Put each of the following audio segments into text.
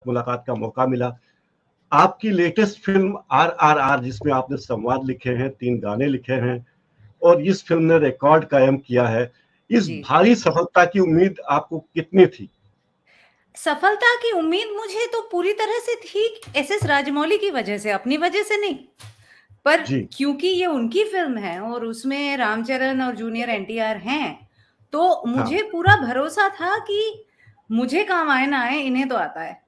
मुलाकात का मौका मिला। आपकी लेटेस्ट फिल्म RRR, जिसमें आपने संवाद लिखे हैं, 3 गाने लिखे हैं, और इस फिल्म ने रिकॉर्ड कायम किया है। इस जी। भारी सफलता की उम्मीद आपको कितनी थी? सफलता की उम्मीद मुझे तो पूरी तरह से थी SS राजमौली की वजह से, अपनी वजह से नहीं। पर जी। क्योंकि ये उनकी फिल्म है और उसमें रामचरण और जूनियर NTR हैं, तो हाँ। मुझे पूरा भरोसा था कि मुझे काम आए ना आए, इन्हें तो आता है।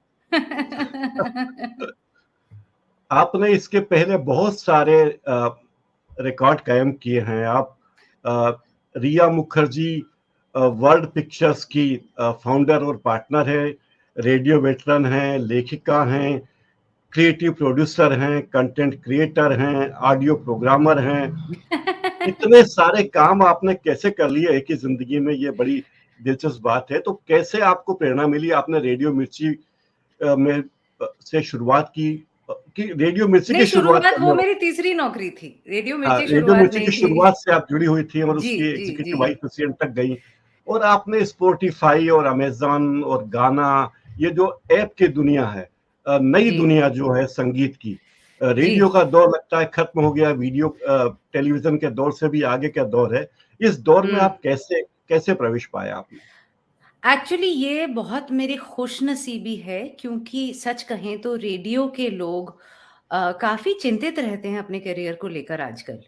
आपने इसके पहले बहुत सारे रिकॉर्ड कायम किए हैं। आप रिया मुखर्जी वर्ल्ड पिक्चर्स की फाउंडर और पार्टनर है, रेडियो वेटरन हैं, लेखिका हैं, क्रिएटिव प्रोड्यूसर हैं, कंटेंट क्रिएटर हैं, ऑडियो प्रोग्रामर हैं। इतने सारे काम आपने कैसे कर लिए एक ही जिंदगी में, ये बड़ी दिलचस्प बात है। तो कैसे आपको प्रेरणा मिली? आपने रेडियो मिर्ची में से शुरुआत की कि रेडियो मिर्ची नहीं, की शुरुआत शुरुआत करने वो वाले? मेरी तीसरी नौकरी थी, रेडियो हाँ, मिर्ची रेडियो शुरुआत मिर्ची नहीं की थी। शुरुआत से आप जुड़ी हुई थी और जी, उसकी जी, एग्जीक्यूटिव जी। वाइस प्रेसिडेंट तक गई। और आपने स्पॉटिफाई और अमेजन और गाना, ये जो ऐप की दुनिया है, नई जी, दुनिया जो है संगीत की, जी। रेडियो का दौर लगता है खत्म हो गया, वीडियो टेलीविजन के दौर से भी आगे का दौर है। इस दौर में हुँ। आप कैसे कैसे प्रवेश पाया आपने? एक्चुअली ये बहुत मेरी खुशनसीबी है, क्योंकि सच कहें तो रेडियो के लोग काफ़ी चिंतित रहते हैं अपने करियर को लेकर आजकल।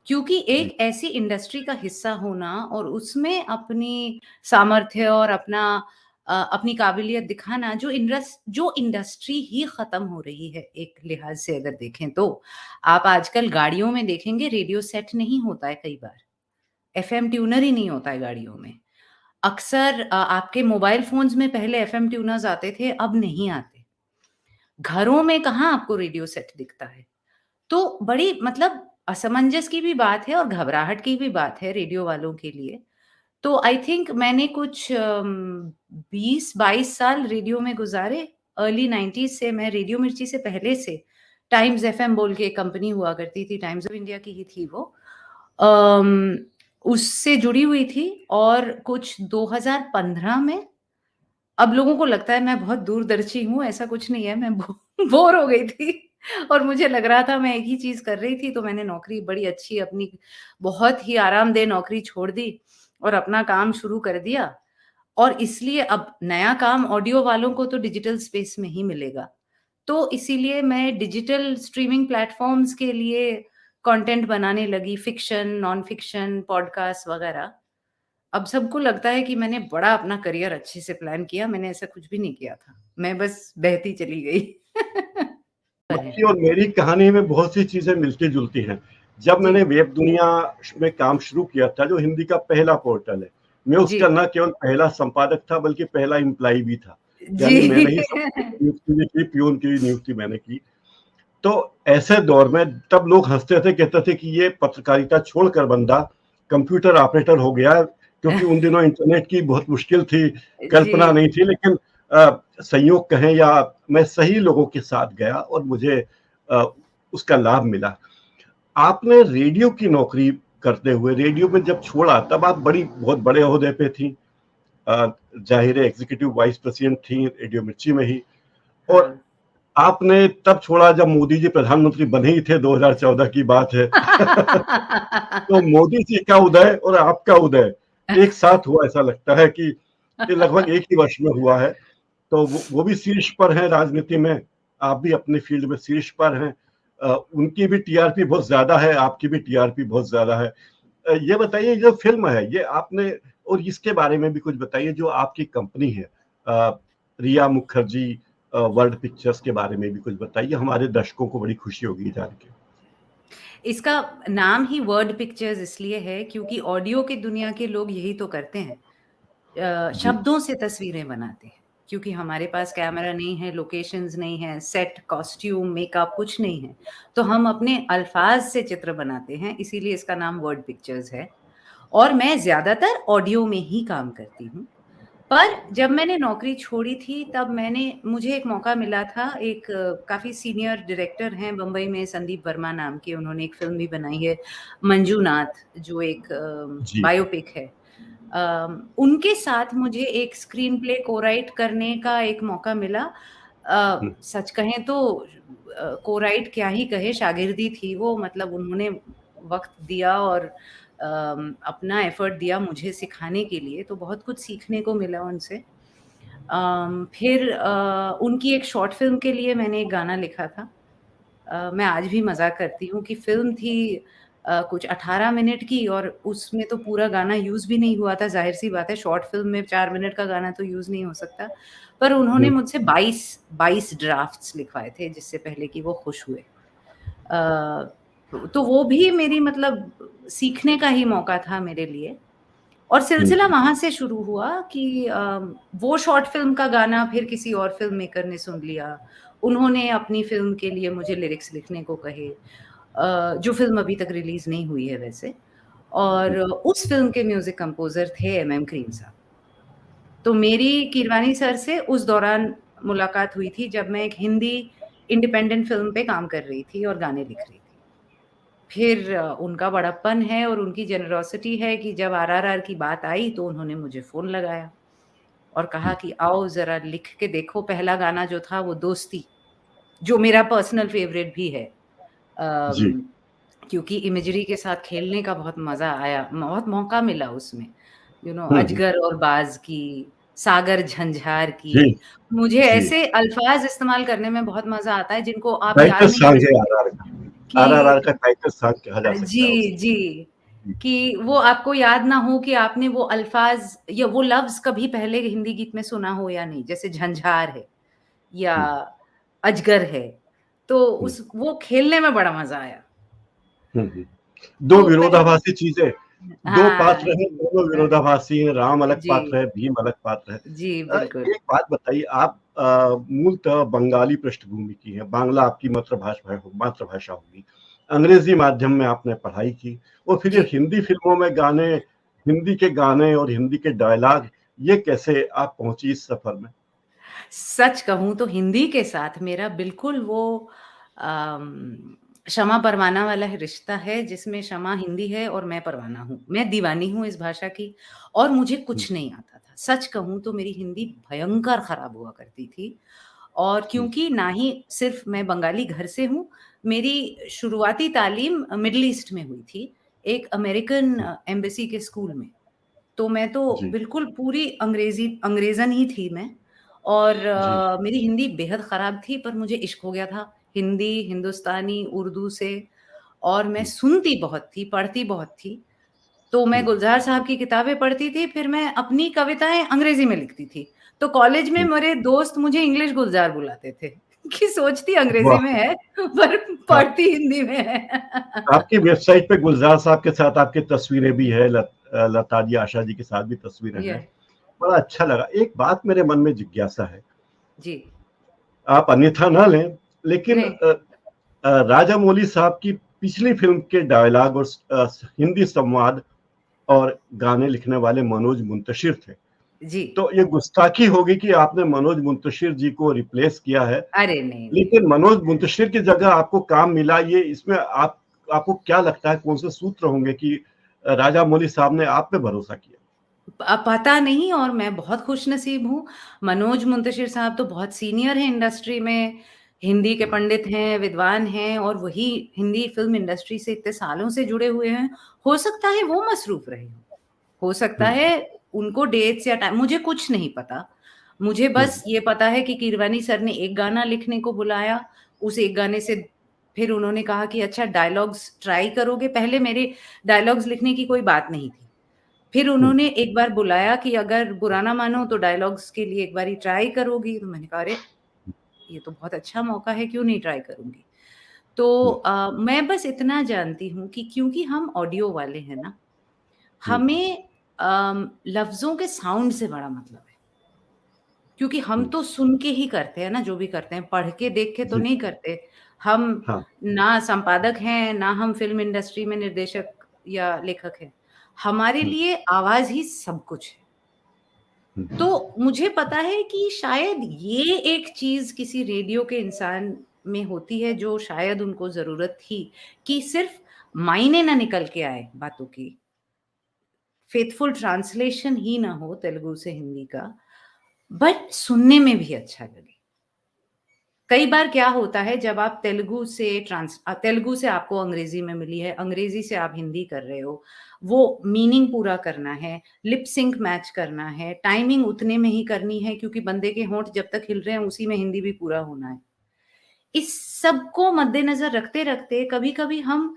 क्योंकि जी। एक ऐसी इंडस्ट्री का हिस्सा होना और उसमें अपनी सामर्थ्य और अपनी काबिलियत दिखाना, जो इंडस्ट्री ही ख़त्म हो रही है एक लिहाज़ से अगर देखें तो। आप आजकल गाड़ियों में देखेंगे रेडियो सेट नहीं होता है कई बार, एफएम ट्यूनर ही नहीं होता है गाड़ियों में। अक्सर आपके मोबाइल फ़ोन्स में पहले एफएम ट्यूनर्स आते थे, अब नहीं आते। घरों में कहाँ आपको रेडियो सेट दिखता है। तो बड़ी मतलब असमंजस की भी बात है और घबराहट की भी बात है रेडियो वालों के लिए। तो आई थिंक मैंने कुछ 20-22 साल रेडियो में गुज़ारे। अर्ली 90s से, मैं रेडियो मिर्ची से पहले से टाइम्स एफएम बोल के एक कंपनी हुआ करती थी, टाइम्स ऑफ इंडिया की ही थी वो। अम, उससे जुड़ी हुई थी और कुछ 2015 में, अब लोगों को लगता है मैं बहुत दूरदर्शी हूँ, ऐसा कुछ नहीं है, मैं बोर हो गई थी और मुझे लग रहा था मैं एक ही चीज़ कर रही थी, तो मैंने नौकरी बड़ी अच्छी अपनी बहुत ही आरामदेह नौकरी छोड़ दी और अपना काम शुरू कर दिया। और इसलिए अब नया काम ऑडियो वालों को तो डिजिटल स्पेस में ही मिलेगा। तो इसीलिए मैं डिजिटल स्ट्रीमिंग प्लेटफ़ॉर्म्स के लिए कंटेंट बनाने लगी, फ़िक्शन, नॉन फ़िक्शन, पॉडकास्ट वगैरह। अब सबको लगता है कि मैंने बड़ा अपना करियर अच्छे से प्लान किया, मैंने ऐसा कुछ भी नहीं किया था। मैं बस बहती चली गई। पर है। आपकी और मेरी कहानी में बहुत सी चीजें मिलती-जुलती हैं। जब जी, मैंने वेब दुनिया में काम शुरू किया था, जो हिंदी का पहला पोर्टल है, मैं जी, उसका न केवल पहला संपादक था बल्कि पहला एम्प्लॉयी भी था। जी। यानी मैंने ही सबसे पहली नियुक्ति भी की, पियून की नियुक्ति मैंने की। तो ऐसे दौर में तब लोग हँसते थे, कहते थे कि ये पत्रकारिता छोड़कर बंदा कंप्यूटर ऑपरेटर हो गया, क्योंकि उन दिनों इंटरनेट की बहुत मुश्किल थी, जी। कल्पना नहीं थी। लेकिन संयोग कहें या मैं सही लोगों के साथ गया और मुझे अ, उसका लाभ मिला। आपने रेडियो की नौकरी करते हुए, रेडियो में जब छोड़ा, तब आप बहुत बड़े ओहदे पे थी। ज़ाहिर है एग्जीक्यूटिव वाइस प्रेसिडेंट थी रेडियो मिर्ची में ही। और हाँ। आपने तब छोड़ा जब मोदी जी प्रधानमंत्री बने ही थे, 2014 की बात है। तो मोदी जी का उदय और आपका उदय एक साथ हुआ, ऐसा लगता है कि ये लगभग एक ही वर्ष में हुआ है। तो वो भी शीर्ष पर हैं राजनीति में, आप भी अपने फील्ड में शीर्ष पर हैं। उनकी भी टीआरपी बहुत ज्यादा है, आपकी भी टीआरपी बहुत ज्यादा है। ये बताइए, जो फिल्म है ये आपने, और इसके बारे में भी कुछ बताइए, जो आपकी कंपनी है रिया मुखर्जी वर्ल्ड पिक्चर्स के बारे में भी कुछ बताइए, हमारे दर्शकों को बड़ी खुशी होगी जान के। इसका नाम ही वर्ड पिक्चर्स इसलिए है क्योंकि ऑडियो की दुनिया के लोग यही तो करते हैं। जी। शब्दों से तस्वीरें बनाते हैं, क्योंकि हमारे पास कैमरा नहीं है, लोकेशंस नहीं है, सेट, कॉस्ट्यूम, मेकअप कुछ नहीं है। तो हम अपने अल्फाज से चित्र बनाते हैं, इसीलिए इसका नाम वर्ड पिक्चर्स है। और मैं ज़्यादातर ऑडियो में ही काम करती हूँ। पर जब मैंने नौकरी छोड़ी थी तब मुझे एक मौका मिला था, एक काफ़ी सीनियर डायरेक्टर हैं बम्बई में, संदीप वर्मा नाम के, उन्होंने एक फ़िल्म भी बनाई है, मंजूनाथ, जो एक जी। बायोपिक है। उनके साथ मुझे एक स्क्रीन प्ले को-राइट करने का एक मौका मिला, सच कहें तो को-राइट क्या ही कहे, शागिर्दी थी वो, मतलब उन्होंने वक़्त दिया और अपना एफ़र्ट दिया मुझे सिखाने के लिए, तो बहुत कुछ सीखने को मिला उनसे। फिर उनकी एक शॉर्ट फ़िल्म के लिए मैंने एक गाना लिखा था। मैं आज भी मज़ाक करती हूँ कि फ़िल्म थी कुछ 18 मिनट की और उसमें तो पूरा गाना यूज़ भी नहीं हुआ था, ज़ाहिर-सी बात है शॉर्ट फ़िल्म में 4 मिनट का गाना तो यूज़ नहीं हो सकता। पर उन्होंने मुझसे 22 ड्राफ्ट्स लिखवाए थे जिससे पहले कि वो खुश हुए। तो वो भी मेरी मतलब सीखने का ही मौका था मेरे लिए। और सिलसिला वहाँ से शुरू हुआ कि वो शॉर्ट फ़िल्म का गाना फिर किसी और फ़िल्म मेकर ने सुन लिया। उन्होंने अपनी फ़िल्म के लिए मुझे लिरिक्स लिखने को कहे, जो फ़िल्म अभी तक रिलीज़ नहीं हुई है वैसे। और उस फ़िल्म के म्यूज़िक कंपोज़र थे एमएम करीम साहब। तो मेरी कीरवानी सर से उस दौरान मुलाकात हुई थी जब मैं एक हिंदी इंडिपेंडेंट फ़िल्म पे काम कर रही थी और गाने लिख रही थी। फिर उनका बड़प्पन है और उनकी जेनरॉसिटी है कि जब आरआरआर की बात आई तो उन्होंने मुझे फ़ोन लगाया और कहा कि आओ ज़रा लिख के देखो। पहला गाना जो था वो दोस्ती, जो मेरा पर्सनल फ़ेवरेट भी है। जी, अम, क्योंकि इमेजरी के साथ खेलने का बहुत मज़ा आया, बहुत मौका मिला उसमें। अजगर और बाज़ की, सागर झंझार जी, की, मुझे जी। ऐसे अल्फ़ाज़ इस्तेमाल करने में बहुत मज़ा आता है जिनको आप याद टाइटल नहीं कर सॉन्ग है सकते आरआर का। आरआरआर कि का टाइटल सॉन्ग कहा जा सकता है उसे। जी, जी, कि वो आपको याद ना हो कि आपने वो अल्फ़ाज़ या वो लफ्ज़ कभी पहले हिंदी गीत में सुना हो या नहीं, जैसे झंझार है या हुँ, अजगर है, तो हुँ, उस वो खेलने में बड़ा मज़ा आया। हुँ, हुँ। 2 तो पहले विरोधाभासी चीज़ें, 2 हाँ, पात्र हैं, जी। दोनों विरोधाभासी हैं, राम अलग जी, पात्र है, भीम अलग पात्र है। जी, बिल्कुल। एक बात बताइए आप मूलतः बंगाली पृष्ठभूमि की हैं, बांग्ला आपकी मातृभाषा होगी। अंग्रेज़ी माध्यम में आपने पढ़ाई की और फिर ये जी, हिंदी फ़िल्मों में गाने, हिंदी के गाने और हिंदी के डायलॉग, ये कैसे आप पहुँची इस सफ़र में? सच कहूँ तो हिंदी के साथ मेरा बिल्कुल वो शमा परवाना वाला रिश्ता है जिसमें शमा हिंदी है और मैं परवाना हूँ। मैं दीवानी हूँ इस भाषा की और मुझे हुँ, कुछ नहीं आता था। सच कहूँ तो मेरी हिंदी भयंकर खराब हुआ करती थी और हुँ, क्योंकि ना ही सिर्फ़ मैं बंगाली घर से हूँ, मेरी शुरुआती तालीम मिडल ईस्ट में हुई थी, एक अमेरिकन हुँ, एम्बेसी के स्कूल में। तो मैं तो जी, बिल्कुल पूरी अंग्रेज़न ही थी मैं और जी, मेरी हिंदी बेहद ख़राब थी पर मुझे इश्क हो गया था हिंदी, हिंदुस्तानी, उर्दू से और मैं हुँ, सुनती बहुत थी, पढ़ती बहुत थी। तो मैं हुँ, गुलज़ार साहब की किताबें पढ़ती थी, फिर मैं अपनी कविताएँ अंग्रेज़ी में लिखती थी। तो कॉलेज में हुँ, मेरे दोस्त मुझे इंग्लिश गुलज़ार बुलाते थे कि सोचती अंग्रेज़ी वाह! में है पर हाँ। पढ़ती हिंदी में है। आपकी वेबसाइट पे गुलज़ार साहब के साथ आपकी तस्वीरें भी है, लता जी, आशा जी के साथ भी तस्वीरें ये हैं। बड़ा अच्छा लगा। एक बात मेरे मन में जिज्ञासा है, जी, आप अन्यथा ना लें, लेकिन नहीं, राजामौली साहब की पिछली फ़िल्म के डायलॉग और हिंदी संवाद और गाने लिखने वाले मनोज मुंतशिर थे। जी। तो ये गुस्ताखी होगी कि आपने मनोज मुंतशिर जी को रिप्लेस किया है, अरे नहीं, नहीं। लेकिन मनोज मुंतशिर की जगह आपको काम मिला, ये इसमें आपको क्या लगता है कौन से सूत्र होंगे कि राजामौली साहब ने आप पे भरोसा किया? पता नहीं और मैं बहुत खुशनसीब हूँ। मनोज मुंतशिर साहब तो बहुत सीनियर हैं इंडस्ट्री में, हिंदी के हाँ, पंडित हैं, विद्वान हैं और वही हिंदी फ़िल्म इंडस्ट्री से इतने सालों से जुड़े हुए हैं। हो सकता है वो मसरूफ़ रहे हों। हो सकता हुँ, है उनको डेट्स या टाइम मुझे कुछ नहीं पता। मुझे हुँ, बस ये पता है कि कीरवानी सर ने एक गाना लिखने को बुलाया, उस एक गाने से फिर उन्होंने कहा कि अच्छा डायलॉग्स ट्राई करोगे? पहले मेरे डायलॉग्स लिखने की कोई बात नहीं थी। फिर हुँ, उन्होंने एक बार बुलाया कि अगर बुरा ना मानो तो डायलॉग्स के लिए एक बारी ट्राई करोगी? तो मैंने कहा अरे! ये तो बहुत अच्छा मौका है, क्यों नहीं ट्राई करूँगी? तो हुँ, मैं बस इतना जानती हूँ कि क्योंकि हम ऑडियो वाले हैं ना, हुँ, हमें लफ्ज़ों के साउंड से बड़ा मतलब है। क्योंकि हम हुँ, तो सुन के ही करते हैं ना जो भी करते हैं, पढ़ के, देख के तो जी, नहीं करते। हम हाँ, ना संपादक हैं, ना हम फ़िल्म इंडस्ट्री में निर्देशक या लेखक हैं। हमारे हुँ, लिए आवाज़ ही सब कुछ है। हुँ, तो मुझे पता है कि शायद ये एक चीज़ किसी रेडियो के इंसान में होती है जो शायद उनको ज़रूरत थी कि सिर्फ़ मायने ना निकल के आए बातों की, फ़ेथफुल ट्रांसलेशन ही ना हो तेलुगु से हिंदी का, बट सुनने में भी अच्छा लगे। कई बार क्या होता है जब आप तेलुगु से आपको अंग्रेजी में मिली है, अंग्रेजी से आप हिंदी कर रहे हो, वो मीनिंग पूरा करना है, लिप सिंक मैच करना है, टाइमिंग उतने में ही करनी है क्योंकि बंदे के होंठ जब तक हिल रहे हैं उसी में हिंदी भी पूरा होना है। इस सब को मद्देनजर रखते-रखते कभी-कभी हम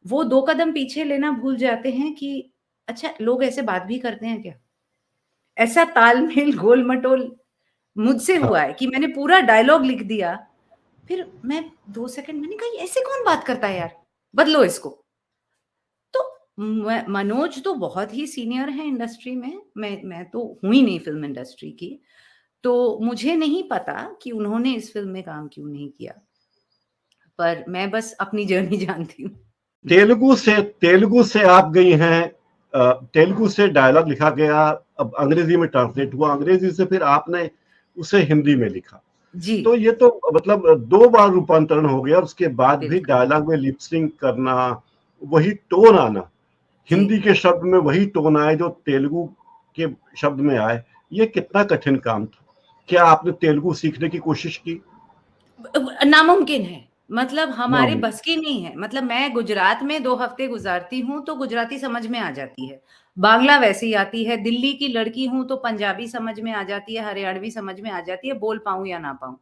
वो 2 कदम पीछे लेना भूल जाते हैं कि अच्छा लोग ऐसे बात भी करते हैं क्या? ऐसा तालमेल गोल-मटोल मुझसे हुआ हाँ, है कि मैंने पूरा डायलॉग लिख दिया, फिर मैं 2 सेकंड मैंने कहा ऐसे कौन बात करता है यार? बदलो इसको। तो मनोज तो बहुत ही सीनियर हैं इंडस्ट्री में, मैं तो हूँ ही नहीं फ़िल्म इंडस्ट्री की, तो मुझे नहीं पता कि उन्होंने इस फ़िल्म में काम क्यों नहीं किया। पर मैं बस अपनी जर्नी जानती हूँ। तेलुगु से आप गई हैं, तेलुगु से डायलॉग लिखा गया, अब अंग्रेजी में ट्रांसलेट हुआ, अंग्रेजी से फिर आपने उसे हिंदी में लिखा। जी, तो ये तो मतलब 2 बार रूपांतरण हो गया, उसके बाद भी बिल्कुल। डायलॉग में लिप सिंक करना, वही टोन आना, जी। हिंदी के शब्द में वही टोन आए जो तेलुगु के शब्द में आए, ये कितना कठिन काम था? क्या आपने तेलुगु सीखने की कोशिश की? नामुमकिन है। मतलब हमारे नामुमकिन। बस की नहीं है। मतलब मैं गुजरात में 2 हफ्ते गुज़ारती हूँ, तो गुजराती समझ में आ जाती है। बांग्ला वैसे ही आती है, दिल्ली की लड़की हूँ, तो पंजाबी समझ में आ जाती है, हरियाणवी समझ में आ जाती है, बोल पाऊँ या ना पाऊँ।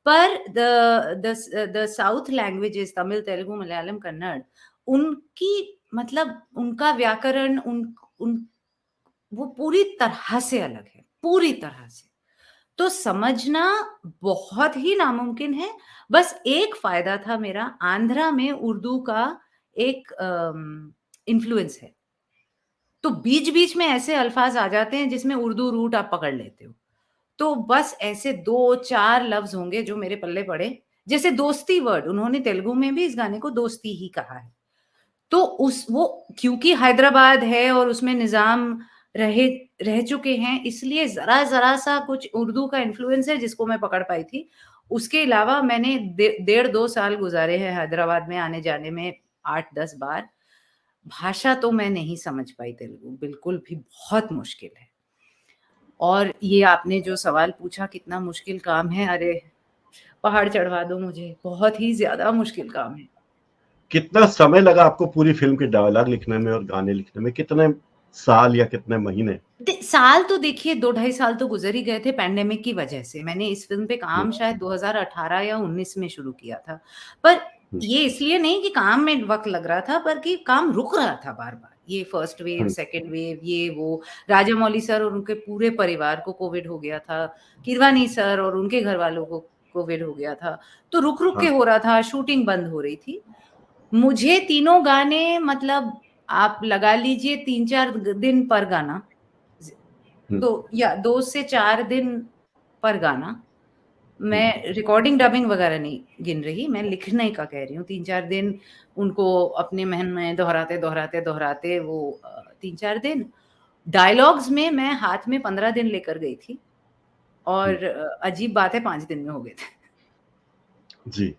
पर the south languages Tamil, Telugu, Malayalam, Kannada, उनकी मतलब उनका व्याकरण उन वो पूरी तरह से अलग है, पूरी तरह से। तो समझना बहुत ही नामुमकिन है। बस एक फ़ायदा था मेरा, आंध्रा में उर्दू का एक इन्फ्लुएंस है। तो बीच-बीच में ऐसे अल्फ़ाज़ आ जाते हैं जिसमें उर्दू रूट आप पकड़ लेते हो। तो बस ऐसे 2-4 लफ्ज़ होंगे जो मेरे पल्ले पड़े। जैसे दोस्ती वर्ड उन्होंने तेलुगु में भी इस गाने को दोस्ती ही कहा है। तो उस वो क्योंकि हैदराबाद है और उसमें निज़ाम रहे रह चुके हैं, इसलिए ज़रा-ज़रा सा कुछ उर्दू का इन्फ्लुएंस है जिसको मैं पकड़ पाई थी। उसके अलावा मैंने डेढ़ 2 साल गुज़ारे हैं हैदराबाद में आने-जाने में 8-10 बार। भाषा तो मैं नहीं समझ पाई तेलुगु, बिल्कुल भी बहुत मुश्किल है। और ये आपने जो सवाल पूछा कितना मुश्किल काम है, अरे! पहाड़ चढ़वा दो मुझे, बहुत ही ज़्यादा मुश्किल काम है। कितना समय लगा आपको पूरी फ़िल्म के डायलॉग लिखने में और गाने लिखने में? कितने साल या कितने महीने? साल तो देखिए 2 ढाई साल तो गुज़र ही गए थे पैंडेमिक की वजह से। मैंने इस फ़िल्म पे हुँ, काम शायद 2018 या 19 में शुरू किया था। पर हुँ, ये इसलिए नहीं कि काम में वक़्त लग रहा था, बल्कि काम रुक रहा था बार-बार। ये फर्स्ट वेव, हुँ, सेकंड वेव, ये वो। राजामौली सर और उनके पूरे परिवार को कोविड हो गया था। किरवानी सर और उनके घरवालों को कोविड हो गया था। तो रुक-रुक के हाँ, हो रहा था, शूटिंग बंद हो रही थी। मुझे तीनों गाने मतलब आप लगा लीजिए 3-4 दिन पर गाना। ज़ हुँ, 2 या 2 से 4 दिन पर गाना। हुँ, मैं रिकॉर्डिंग, डबिंग वगैरह नहीं गिन रही, मैं लिखने का कह रही हूँ। 3-4 दिन उनको अपने मन में दोहराते वो 3-4 दिन। डायलॉग्स में मैं हाथ में 15 दिन लेकर गई थी हुँ, और अजीब बात है 5 दिन में हो गए थे। जी।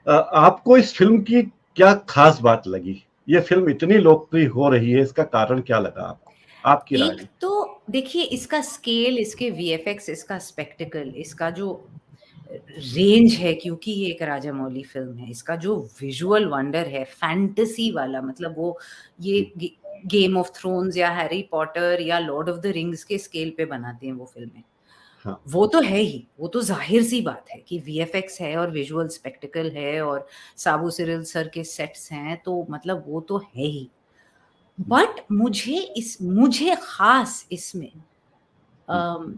आपको इस फ़िल्म की क्या ख़ास बात लगी? ये फ़िल्म इतनी लोकप्रिय हो रही है, इसका कारण क्या लगा आपको? आपकी राय एक में? तो देखिए इसका स्केल, इसके वीएफएक्स, इसका स्पेक्टेकल, इसका जो रेंज है क्योंकि ये एक राजामौली फ़िल्म है, इसका जो विज़ुअल वंडर है, फैंटेसी वाला मतलब वो ये हुँ, गेम ऑफ थ्रोन्स या हैरी पॉटर या लॉर्ड ऑफ द रिंग्स के स्केल पे बनाते हैं वो फ़िल्में। हाँ, वो तो है ही, वो तो ज़ाहिर-सी बात है कि वीएफएक्स है और विज़ुअल स्पेक्टेकल है और साबू सिरिल सर के सेट्स हैं, तो मतलब वो तो है ही। हुँ, बट मुझे ख़ास इसमें हुँ, अम,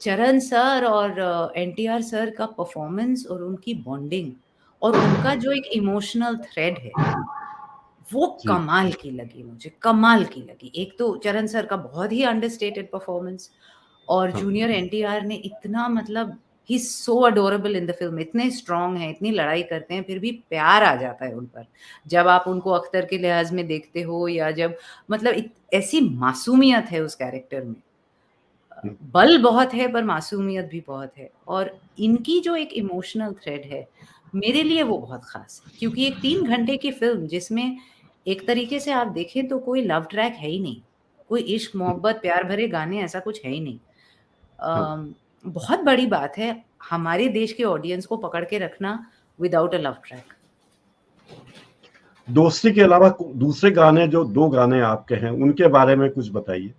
चरण सर और एनटीआर सर का परफ़ॉर्मेंस और उनकी बॉन्डिंग और उनका जो एक इमोशनल थ्रेड है, वो जी, कमाल की लगी मुझे, कमाल की लगी। एक तो चरण सर का बहुत ही अंडरस्टेटेड परफ़ॉर्मेंस और हाँ, जूनियर एनटीआर ने इतना मतलब he is so adorable in the film, इतने स्ट्रॉन्ग हैं, इतनी लड़ाई करते हैं, फिर भी प्यार आ जाता है उन पर। जब आप उनको अख्तर के लिहाज़ में देखते हो या जब मतलब ऐसी मासूमियत है उस कैरेक्टर में। हुँ, बल बहुत है पर मासूमियत भी बहुत है और इनकी जो एक इमोशनल थ्रेड है, मेरे लिए वो बहुत ख़ास है क्योंकि एक 3 घंटे की फ़िल्म जिसमें एक तरीके से आप देखें तो कोई लव ट्रैक है ही नहीं। कोई इश्क, हुँ, मोहब्बत, प्यार भरे गाने ऐसा कुछ है ही नहीं। हाँ, अम, बहुत बड़ी बात है हमारे देश के ऑडियंस को पकड़ के रखना विदाउट अ लव ट्रैक। दोस्ती के अलावा दूसरे गाने, जो 2 गाने आपके हैं, उनके बारे में कुछ बताइए।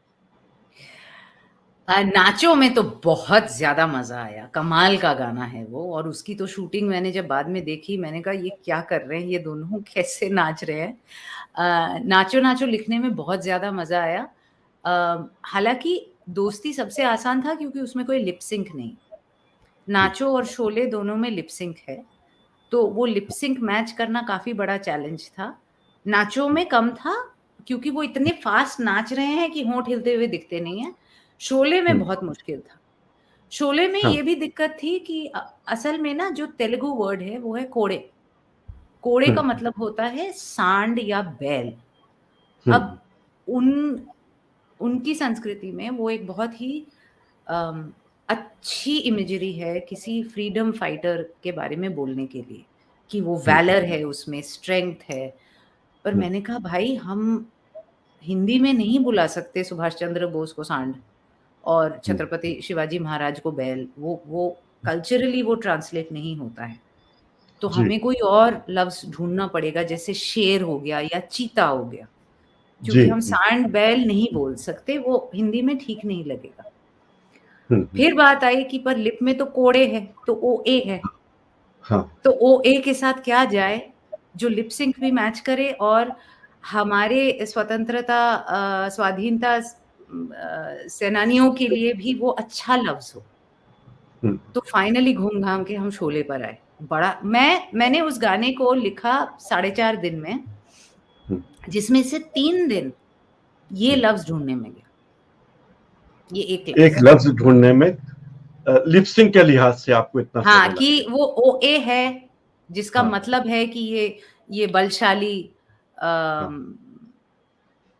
नाचो में तो बहुत ज़्यादा मज़ा आया, कमाल का गाना है वो, और उसकी तो शूटिंग मैंने जब बाद में देखी, मैंने कहा ये क्या कर रहे हैं ये दोनों, कैसे नाच रहे हैं। नाचो नाचो लिखने में बहुत ज़्यादा मज़ा आया। हालाँकि दोस्ती सबसे आसान था क्योंकि उसमें कोई लिप सिंक नहीं। नाचो और शोले दोनों में लिप सिंक है, तो वो लिप सिंक मैच करना काफ़ी बड़ा चैलेंज था। नाचो में कम था क्योंकि वो इतने फ़ास्ट नाच रहे हैं कि होंठ हिलते हुए दिखते नहीं हैं। शोले में बहुत मुश्किल था। शोले में हाँ। ये भी दिक्कत थी कि असल में ना जो तेलुगु वर्ड है वो है कोड़े। कोड़े का मतलब होता है सांड या बैल। अब उन उनकी संस्कृति में वो एक बहुत ही अच्छी इमेजरी है किसी फ्रीडम फाइटर के बारे में बोलने के लिए, कि वो वैलर है उसमें, स्ट्रेंथ है। पर मैंने कहा भाई हम हिंदी में नहीं बुला सकते सुभाष चंद्र बोस को सांड और छत्रपति शिवाजी महाराज को बैल, वो कल्चरली वो ट्रांसलेट नहीं होता है। तो जी। हमें कोई और लफ्ज़ ढूँढना पड़ेगा, जैसे शेर हो गया या चीता हो गया, जी। क्योंकि हम सांड बैल नहीं बोल सकते, वो हिंदी में ठीक नहीं लगेगा। फिर बात आई कि पर लिप में तो कोड़े है, तो ओए है। हाँ। तो ओए के साथ क्या जाए, जो लिप सिंक भी मैच करे और हमारे स्वतंत्रता स्वाधीनता सेनानियों के लिए भी वो अच्छा लफ्ज़ हो। तो फाइनली घूम-घाम के हम शोले पर आए। मैंने उस गाने को लिखा 4.5 दिन में, जिसमें से 3 दिन ये लफ्ज़ ढूँढने में गया। ये एक एक लफ्ज़। लफ्ज़ ढूँढने में लिप सिंक के लिहाज से आपको इतना हाँ, समय लग कि गया। वो ओए है, जिसका हाँ, मतलब है कि ये बलशाली हाँ, अम,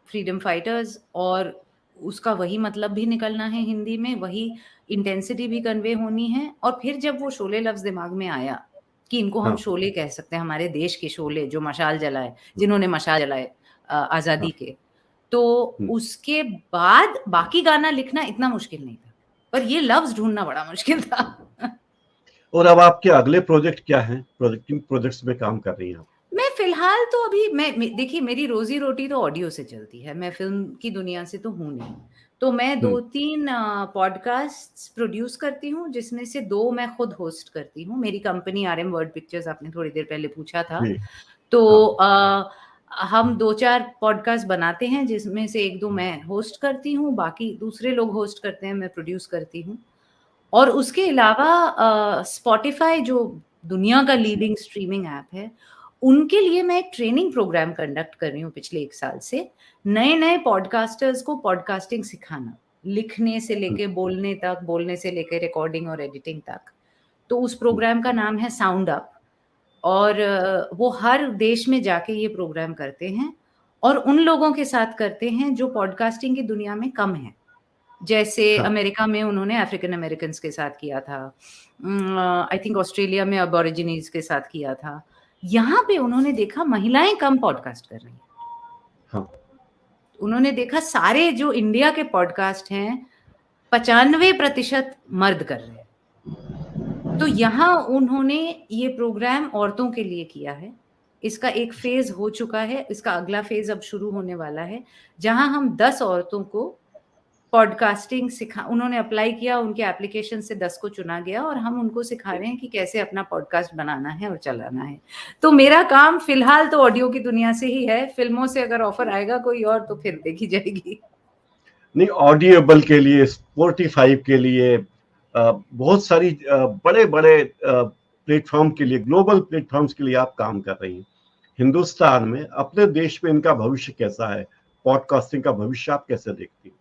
फ्रीडम फाइटर्स, और उसका वही मतलब भी निकलना है हिंदी में, वही इंटेंसिटी भी कन्वे होनी है। और फिर जब वो शोले लफ्ज़ दिमाग में आया कि इनको हम हाँ, शोले कह सकते हैं, हमारे देश के शोले जो मशाल जलाए, जिन्होंने मशाल जलाए आज़ादी हाँ। के। तो उसके बाद बाकी गाना लिखना इतना मुश्किल नहीं था, पर ये लफ्ज़ ढूँढना बड़ा मुश्किल था। और अब आपके अगले प्रोजेक्ट क्या हैं? किन प्रोजेक्ट्स में काम कर रही हैं आप? मैं फ़िलहाल तो अभी देखिए मेरी रोज़ी-रोटी तो ऑडियो से चलती है, मैं फ़िल्म की दुनिया से तो हूँ नहीं। तो मैं हुँ, 2-3 पॉडकास्ट्स प्रोड्यूस करती हूँ, जिसमें से 2 मैं खुद होस्ट करती हूँ। मेरी कंपनी आरएम वर्ल्ड पिक्चर्स, आपने थोड़ी देर पहले पूछा था। जी, तो हाँ, हम 2-4 पॉडकास्ट बनाते हैं, जिसमें से 1-2 मैं होस्ट करती हूँ, बाकी दूसरे लोग होस्ट करते हैं, मैं प्रोड्यूस करती हूँ। और उसके अलावा स्पॉटिफ़ाई जो दुनिया का लीडिंग स्ट्रीमिंग ऐप है, उनके लिए मैं एक ट्रेनिंग प्रोग्राम कंडक्ट कर रही हूँ पिछले 1 साल से। नए-नए पॉडकास्टर्स को पॉडकास्टिंग सिखाना, लिखने से लेके बोलने तक, बोलने से लेके रिकॉर्डिंग और एडिटिंग तक। तो उस प्रोग्राम का नाम है साउंड अप, और वो हर देश में जाके ये प्रोग्राम करते हैं और उन लोगों के साथ करते हैं जो पॉडकास्टिंग की दुनिया में कम हैं। जैसे हाँ। अमेरिका में उन्होंने अफ्रीकन अमेरिकन्स के साथ किया था। आई थिंक ऑस्ट्रेलिया में अबॉरिजिनीज़ के साथ किया था। यहाँ पे उन्होंने देखा महिलाएँ कम पॉडकास्ट कर रही हैं। हाँ, उन्होंने देखा सारे जो इंडिया के पॉडकास्ट हैं, 95% मर्द कर रहे हैं। तो यहाँ उन्होंने ये प्रोग्राम औरतों के लिए किया है। इसका एक फ़ेज़ हो चुका है, इसका अगला फ़ेज़ अब शुरू होने वाला है, जहाँ हम 10 औरतों को पॉडकास्टिंग सिखा उन्होंने अप्लाई किया, उनके एप्लीकेशन से 10 को चुना गया और हम उनको सिखा रहे हैं कि कैसे अपना पॉडकास्ट बनाना है और चलाना है। तो मेरा काम फ़िलहाल तो ऑडियो की दुनिया से ही है, फ़िल्मों से अगर ऑफ़र आएगा कोई और तो फिर देखी जाएगी। नहीं, ऑडिएबल के लिए, स्पॉटिफ़ाई के लिए, बहुत सारी बड़े-बड़े प्लेटफ़ॉर्म के लिए, ग्लोबल प्लेटफ़ॉर्म्स के लिए आप काम कर रही हैं। हिंदुस्तान में, अपने देश में इनका भविष्य कैसा है? पॉडकास्टिंग का भविष्य आप कैसे देखती हैं?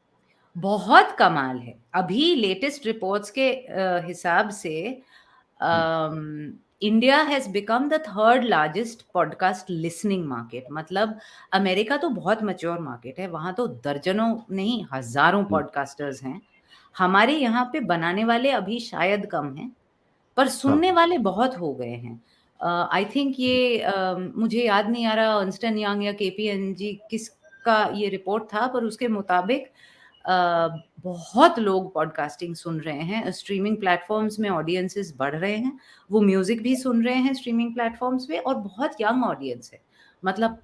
बहुत कमाल है। अभी लेटेस्ट रिपोर्ट्स के हिसाब से India has become the third largest podcast listening market. मतलब अमेरिका तो बहुत मैच्योर मार्केट है, वहाँ तो दर्जनों नहीं हज़ारों हुँ, पॉडकास्टर्स हैं। हमारे यहाँ पे बनाने वाले अभी शायद कम हैं, पर हाँ, सुनने वाले बहुत हो गए हैं। आई थिंक ये मुझे याद नहीं आ रहा अर्न्स्ट एंड यंग या केपीएमजी किसका ये रिपोर्ट था, पर उसके मुताबिक बहुत लोग पॉडकास्टिंग सुन रहे हैं, स्ट्रीमिंग प्लेटफॉर्म्स में ऑडियंसेस बढ़ रहे हैं, वो म्यूजिक भी सुन रहे हैं स्ट्रीमिंग प्लेटफॉर्म्स पे, और बहुत यंग ऑडियंस है। मतलब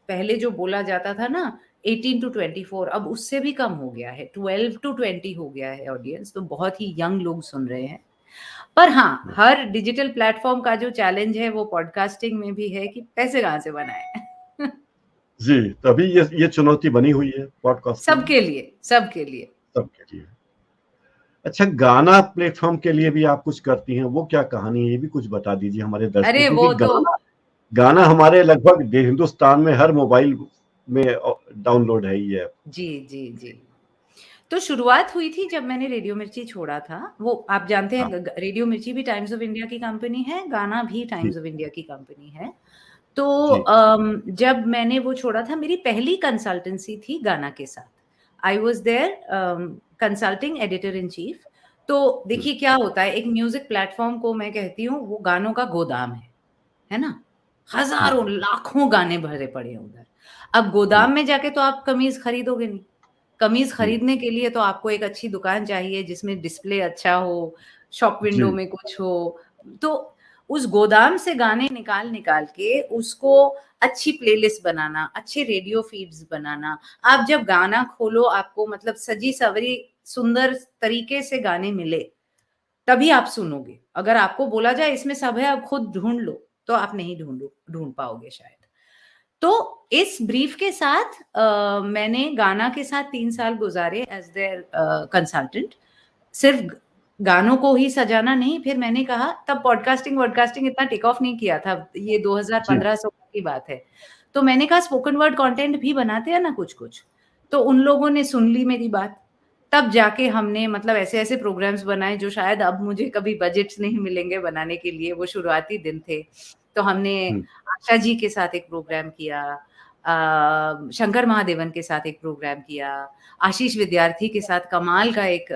पहले जो बोला जाता था ना 18 to 24, अब उससे भी कम हो गया है, 12 to 20 हो गया है ऑडियंस, तो बहुत ही यंग लोग सुन रहे हैं। पर हाँ, हर डिजिटल प्लेटफॉर्म का जो चैलेंज है वो पॉडकास्टिंग में भी है कि पैसे कहाँ से बनाएं। जी, तभी ये चुनौती बनी हुई है पॉडकास्टिंग में। सबके लिए, सबके लिए। सबके लिए। अच्छा, गाना प्लेटफॉर्म के लिए भी आप कुछ करती हैं, वो क्या कहानी है? ये भी कुछ बता दीजिए हमारे दर्शकों अरे को, वो क्योंकि तो गाना हमारे लगभग हिंदुस्तान में हर मोबाइल में डाउनलोड है ये ऐप। जी, जी, जी। तो शुरुआत हुई थी जब मैंने रेडियो मिर्ची छोड़ा था। वो आप जानते हाँ, हैं रेडियो मिर्ची भी टाइम्स ऑफ इंडिया की कंपनी है, गाना भी जी, टाइम्स ऑफ इंडिया की कंपनी है। तो जी, जब मैंने वो छोड़ा था, मेरी पहली कंसल्टेंसी थी गाना के साथ। I was there consulting editor in chief. तो देखिए क्या होता है, एक म्यूज़िक प्लेटफ़ॉर्म को मैं कहती हूँ वो गानों का गोदाम है ना? हज़ारों, लाखों गाने भरे पड़े हैं उधर। अब गोदाम में जाके तो आप कमीज़ खरीदोगे नहीं। कमीज़ खरीदने के लिए तो आपको एक अच्छी दुकान चाहिए जिसमें डिस्प्ले अच्छा हो, शॉप विंडो जी, में कुछ हो। तो उस गोदाम से गाने निकाल-निकाल के उसको अच्छी प्लेलिस्ट बनाना, अच्छे रेडियो फीड्स बनाना। आप जब गाना खोलो आपको मतलब सजी-सवरी सुंदर तरीके से गाने मिले, तभी आप सुनोगे। अगर आपको बोला जाए इसमें सब है आप खुद ढूँढ लो, तो आप नहीं ढूँढ पाओगे शायद। तो इस ब्रीफ के साथ मैंने गाना के साथ 3 साल गुज़ारे एज़ देयर कंसल्टेंट। सिर्फ़ ग गानों को ही सजाना नहीं, फिर मैंने कहा तब पॉडकास्टिंग इतना टेक ऑफ नहीं किया था, ये जी, 2015-16 की बात है। तो मैंने कहा स्पोकन वर्ड कंटेंट भी बनाते हैं ना कुछ-कुछ। तो उन लोगों ने सुन ली मेरी बात। तब जाके हमने मतलब ऐसे-ऐसे प्रोग्राम्स बनाए जो शायद अब मुझे कभी बजट्स नहीं मिलेंगे बनाने के लिए, वो शुरुआती दिन थे। तो हमने हुँ, आशा जी के साथ एक प्रोग्राम किया, शंकर महादेवन के साथ एक प्रोग्राम किया, आशीष विद्यार्थी के साथ कमाल का एक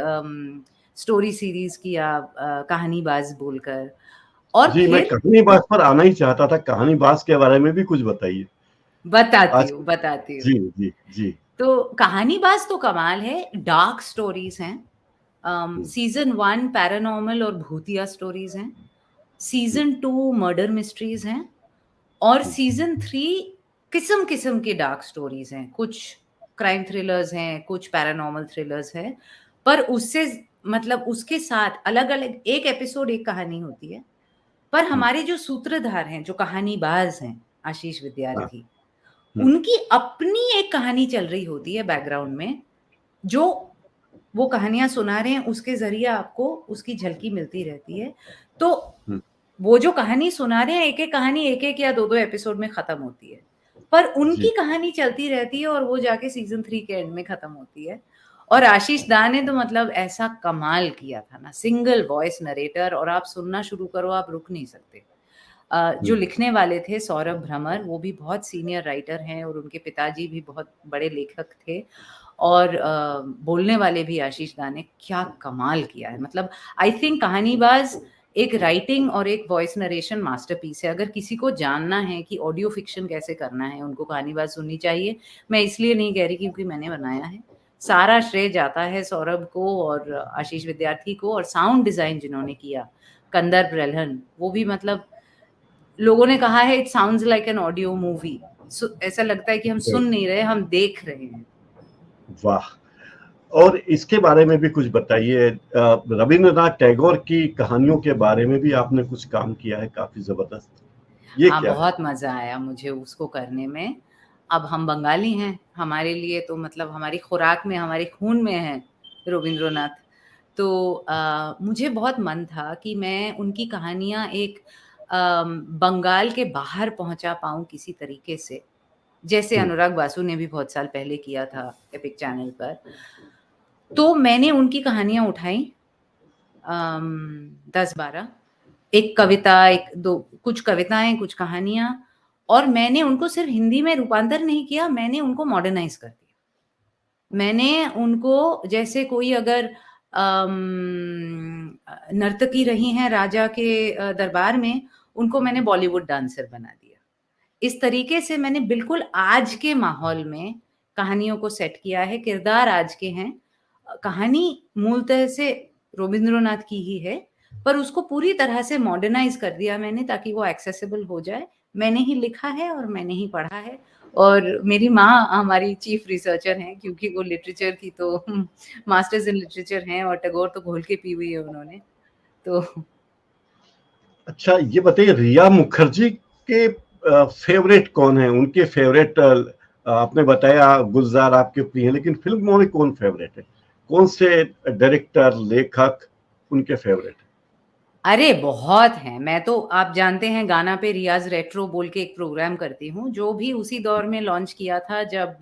स्टोरी सीरीज़ किया कहानीबाज़ बोलकर। और जी, मैं फिर कहानीबाज़ पर आना ही चाहता था, कहानीबाज़ के बारे में भी कुछ बताइए। बताती आज हूँ, बताती हूँ। जी, जी, जी, तो कहानीबाज़ तो कमाल है, डार्क स्टोरीज़ हैं। हुँ, सीज़न 1 पैरानॉर्मल और भूतिया स्टोरीज़ हैं। हुँ, सीज़न 2 मर्डर मिस्ट्रीज़ हैं। और हुँ, सीज़न 3 किस्म-किस्म की डार्क स्टोरीज़ हैं। कुछ क्राइम थ्रिलर्स हैं, कुछ पैरानॉर्मल थ्रिलर्स हैं। पर उससे मतलब उसके साथ अलग-अलग एक एपिसोड एक कहानी होती है। पर हुँ, हमारे जो सूत्रधार हैं, जो कहानीबाज़ हैं, आशीष हाँ, विद्यार्थी, हुँ, उनकी अपनी एक कहानी चल रही होती है बैकग्राउंड में, जो वो कहानियाँ सुना रहे हैं, उसके ज़रिए आपको उसकी झलकी मिलती रहती है। तो हुँ, वो जो कहानी सुना रहे हैं, एक-एक कहानी 1-1 या 2-2 एपिसोड में खत्म होती है। पर उनकी जी, कहानी चलती रहती है और वो जाके सीज़न 3 के एंड में खत्म होती है। और आशीष दा ने तो मतलब ऐसा कमाल किया था ना, सिंगल वॉइस नरेटर, और आप सुनना शुरू करो, आप रुक नहीं सकते। जो हुँ, लिखने वाले थे सौरभ भ्रमर, वो भी बहुत सीनियर राइटर हैं और उनके पिताजी भी बहुत बड़े लेखक थे। और बोलने वाले भी आशीष दा ने क्या कमाल किया है। मतलब आई थिंक कहानीबाज़ एक राइटिंग और एक वॉइस नरेशन मास्टरपीस है। अगर किसी को जानना है कि ऑडियो फ़िक्शन कैसे करना है, उनको कहानीबाज़ सुननी चाहिए। मैं इसलिए नहीं कह रही क्योंकि मैंने बनाया है। सारा श्रेय जाता है सौरभ को और आशीष विद्यार्थी को, और साउंड डिज़ाइन जिन्होंने किया, कंदर्प रेलहन, वो भी मतलब लोगों ने कहा है it sounds like an audio movie. ऐसा लगता है कि हम हुँ, सुन नहीं रहे, हम देख रहे हैं। वाह! और इसके बारे में भी कुछ बताइए, रवींद्रनाथ टैगोर की कहानियों के बारे में भी आपने कुछ काम किया है काफ़ी ज़बरदस्त। ये हाँ, क्या है? बहुत मज़ा आया मुझे उसको करने में। अब हम बंगाली हैं, हमारे लिए तो मतलब हमारी खुराक में, हमारे खून में है रवींद्रनाथ। तो मुझे बहुत मन था कि मैं उनकी कहानियाँ एक बंगाल के बाहर पहुँचा पाऊँ किसी तरीके से। जैसे हुँ, अनुराग बासु ने भी बहुत साल पहले किया था एपिक चैनल पर। तो मैंने उनकी कहानियाँ उठाई 10-12, एक कविता, 1-2 कुछ कविताएँ, कुछ कहानियाँ, और मैंने उनको सिर्फ़ हिंदी में रूपांतर नहीं किया, मैंने उनको मॉडर्नाइज़ कर दिया। मैंने उनको जैसे कोई अगर नर्तकी रही हैं राजा के दरबार में, उनको मैंने बॉलीवुड डांसर बना दिया। इस तरीके से मैंने बिल्कुल आज के माहौल में कहानियों को सेट किया है, किरदार आज के हैं, कहानी मूलतः से रवींद्रनाथ की ही है, पर उसको पूरी तरह से मॉडर्नाइज कर दिया मैंने ताकि वो एक्सेसिबल हो जाए। मैंने ही लिखा है और मैंने ही पढ़ा है, और मेरी माँ हमारी चीफ रिसर्चर हैं, क्योंकि वो लिटरेचर की तो मास्टर्स इन लिटरेचर हैं, और टैगोर तो घोल के पी हुई है उन्होंने तो। अच्छा, ये बताइए, रिया मुखर्जी के फेवरेट कौन है? उनके फेवरेट आपने बताया गुलजार आपके प्रिय हैं, लेकिन फिल्मों में कौन फेवरेट है? कौन से डायरेक्टर, लेखक उनके फेवरेट है? अरे बहुत हैं। मैं तो, आप जानते हैं, गाना पे रियाज रेट्रो बोल के एक प्रोग्राम करती हूँ, जो भी उसी दौर में लॉन्च किया था जब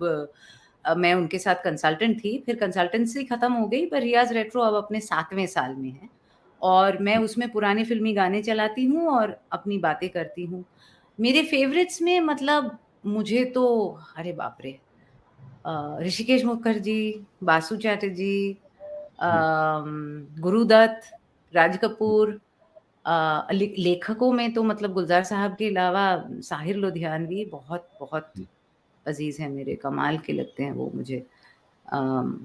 मैं उनके साथ कंसल्टेंट थी। फिर कंसल्टेंसी खत्म हो गई, पर रियाज रेट्रो अब अपने 7वें साल में है, और मैं उसमें पुराने फिल्मी गाने चलाती हूँ और अपनी बातें करती हूँ। मेरे फेवरेट्स में मतलब मुझे तो, अरे बाप रे, ऋषिकेश मुखर्जी, बासु चैटर्जी, गुरुदत्त, राज कपूर, लेखकों में तो मतलब गुलजार साहब के अलावा साहिर लोधियानवी बहुत बहुत अजीज हैं मेरे, कमाल के लगते हैं वो मुझे। अम,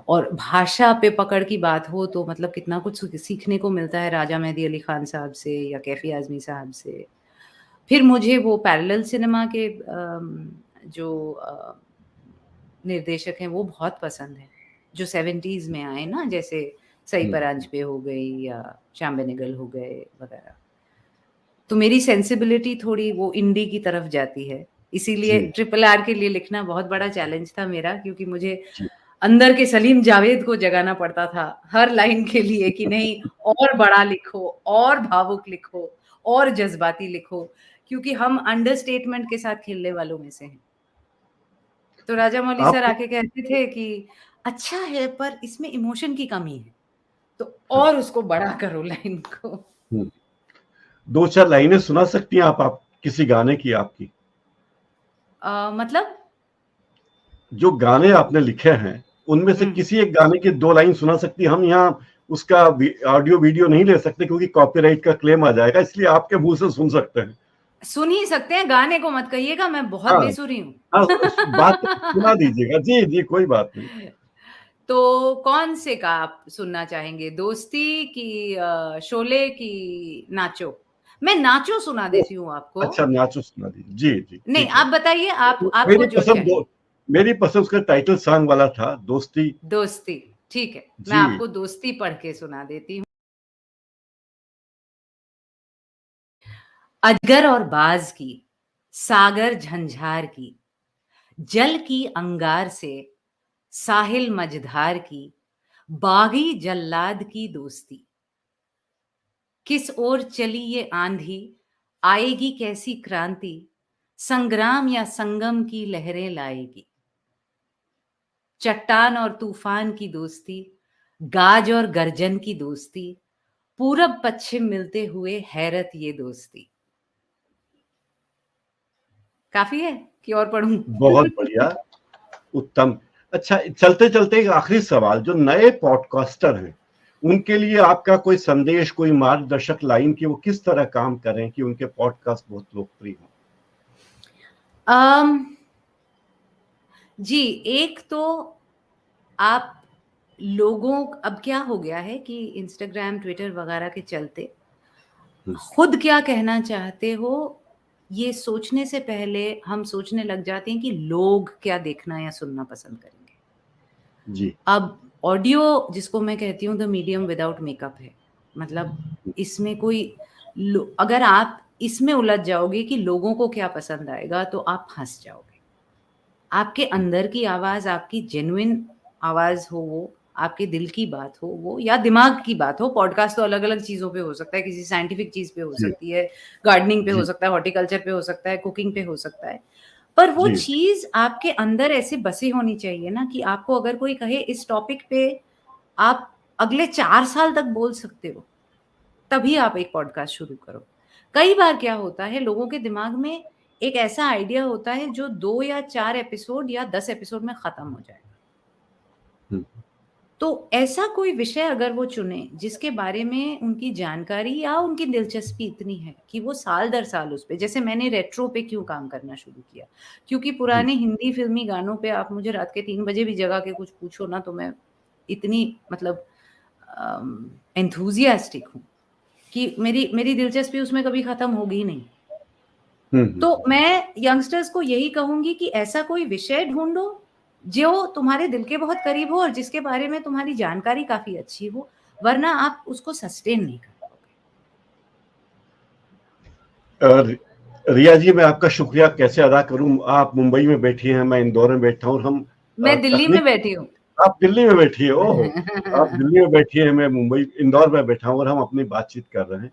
और भाषा पे पकड़ की बात हो तो मतलब कितना कुछ सीखने को मिलता है राजा मेहदी अली खान साहब से या कैफी आजमी साहब से। फिर मुझे वो पैरेलल सिनेमा के जो निर्देशक हैं वो बहुत पसंद हैं, जो 70s में आए ना, जैसे सई परांजपे हो गई या श्याम बेनेगल हो गए वगैरह। तो मेरी सेंसिबिलिटी थोड़ी वो इंडी की तरफ जाती है, इसीलिए जी, ट्रिपल आर के लिए लिखना बहुत बड़ा चैलेंज था मेरा, क्योंकि मुझे जी। अंदर के सलीम जावेद को जगाना पड़ता था हर लाइन के लिए कि नहीं, और बड़ा लिखो, और भावुक लिखो, और जज्बाती लिखो, क्योंकि हम अंडरस्टेटमेंट के साथ खेलने वालों में से हैं। तो राजा मौली सर आप आके कहते थे कि अच्छा है, पर इसमें इमोशन की कमी है, तो हाँ, और उसको बड़ा करो लाइन को। हुँ। 2-4 लाइनें सुना सकती हैं आप किसी गाने की आपकी? मतलब जो गाने आपने लिखे हैं, उनमें से हुँ। किसी एक गाने की 2 लाइन सुना सकती हैं? हम यहाँ उसका ऑडियो वीडियो नहीं ले सकते क्योंकि कॉपीराइट का क्लेम आ जाएगा, इसलिए आपके मुँह से सुन सकते हैं। सुन ही सकते हैं, गाने को मत कहिएगा, मैं बहुत हाँ, बेसुरी हूँ। हाँ, बात सुना दीजिएगा। जी, जी, कोई बात नहीं। तो कौन से का आप सुनना चाहेंगे? दोस्ती की, शोले की नाचो? मैं नाचो सुना तो देती हूँ आपको। अच्छा, नाचो सुना दीजिए। जी, जी, नहीं, ठीक है। आप बताइए, आप आपको मेरी जो पसंद चाहिए। मेरी पसंद उसका टाइटल सॉन्ग वाला था, दोस्ती। दोस्ती, ठीक है। मैं जी, आपको दोस्ती पढ़ के सुना देती हूँ। अजगर और बाज की, सागर झंझार की, जल की अंगार से, साहिल मझधार की, बागी जल्लाद की दोस्ती। किस ओर चली ये आंधी, आएगी कैसी क्रांति, संग्राम या संगम की लहरें लाएगी। चट्टान और तूफान की दोस्ती, गाज और गर्जन की दोस्ती, पूरब पश्चिम मिलते हुए हैरत ये दोस्ती। काफी है कि और पढ़ूं? बहुत बढ़िया, उत्तम। अच्छा, चलते-चलते एक आखिरी सवाल, जो नए पॉडकास्टर हैं, उनके लिए आपका कोई संदेश, कोई मार्गदर्शक लाइन कि वो किस तरह काम करें कि उनके पॉडकास्ट बहुत लोकप्रिय हों? अम, जी, एक तो आप लोगों, अब क्या हो गया है कि इंस्टाग्राम, ट्विटर वगैरह के चलते हुँ, खुद क्या कहना चाहते हो, ये सोचने से पहले हम सोचने लग जाते हैं कि लोग क्या देखना या सुनना पसंद करेंगे। जी, अब ऑडियो, जिसको मैं कहती हूँ द मीडियम विदाउट मेकअप है। मतलब इसमें कोई अगर आप इसमें उलझ जाओगे कि लोगों को क्या पसंद आएगा, तो आप फँस जाओगे। आपके अंदर की आवाज़, आपकी जेन्युइन आवाज़ हो वो, आपके दिल की बात हो वो, या दिमाग की बात हो। पॉडकास्ट तो अलग-अलग चीज़ों पे हो सकता है, किसी साइंटिफिक चीज़ पे हो जी, सकती है, गार्डनिंग पे हो जी, सकता है, हॉर्टिकल्चर पे हो सकता है, कुकिंग पे हो सकता है। पर वो जी, चीज़ आपके अंदर ऐसे बसी होनी चाहिए ना कि आपको अगर कोई कहे इस टॉपिक पे आप अगले 4 साल तक बोल सकते हो, तभी आप एक पॉडकास्ट शुरू करो। कई बार क्या होता है, लोगों के दिमाग में एक ऐसा आइडिया होता है जो 2 या 4 एपिसोड या 10 एपिसोड में खत्म हो जाएगा। हुँ, तो ऐसा कोई विषय अगर वो चुने जिसके बारे में उनकी जानकारी या उनकी दिलचस्पी इतनी है कि वो साल दर साल उस पे, जैसे मैंने रेट्रो पे क्यों काम करना शुरू किया, क्योंकि जी, पुराने हिंदी फ़िल्मी गानों पे आप मुझे रात के 3 बजे भी जगा के कुछ पूछो ना तो मैं इतनी मतलब एंथुसियास्टिक हूँ कि मेरी मेरी दिलचस्पी उसमें कभी खत्म होगी ही नहीं। तो मैं यंगस्टर्स को यही कहूँगी कि ऐसा कोई विषय ढूँढो, जो तुम्हारे दिल के बहुत करीब हो और जिसके बारे में तुम्हारी जानकारी काफ़ी अच्छी हो, वरना आप उसको सस्टेन नहीं कर पाओगे। रिया जी, मैं आपका शुक्रिया कैसे अदा करूँ? आप मुंबई में बैठी हैं, मैं इंदौर में बैठा हूँ और हम मैं दिल्ली में तकनीक बैठी हूँ। आप दिल्ली में बैठी हैं, ओह! आप दिल्ली में बैठी हैं, मैं मुंबई इंदौर में बैठा हूँ और हम अपनी बातचीत कर रहे हैं।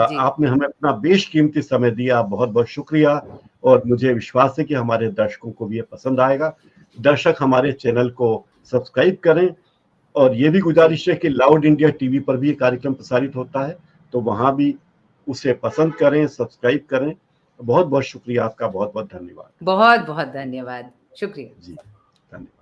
जी। आपने हमें अपना बेशकीमती समय दिया, बहुत-बहुत शुक्रिया और मुझे विश्वास है कि हमारे दर्शकों को भी ये पसंद आएगा। दर्शक हमारे चैनल को सब्सक्राइब करें और ये भी जी। गुज़ारिश है कि लाउड इंडिया टीवी पर भी ये कार्यक्रम प्रसारित होता है, तो वहाँ भी उसे पसंद करें, सब्सक्राइब करें। बहुत-बहुत शुक्रिया आपका, बहुत-बहुत धन्यवाद। बहुत-बहुत धन्यवाद। शुक्रिया। जी, धन्यवाद।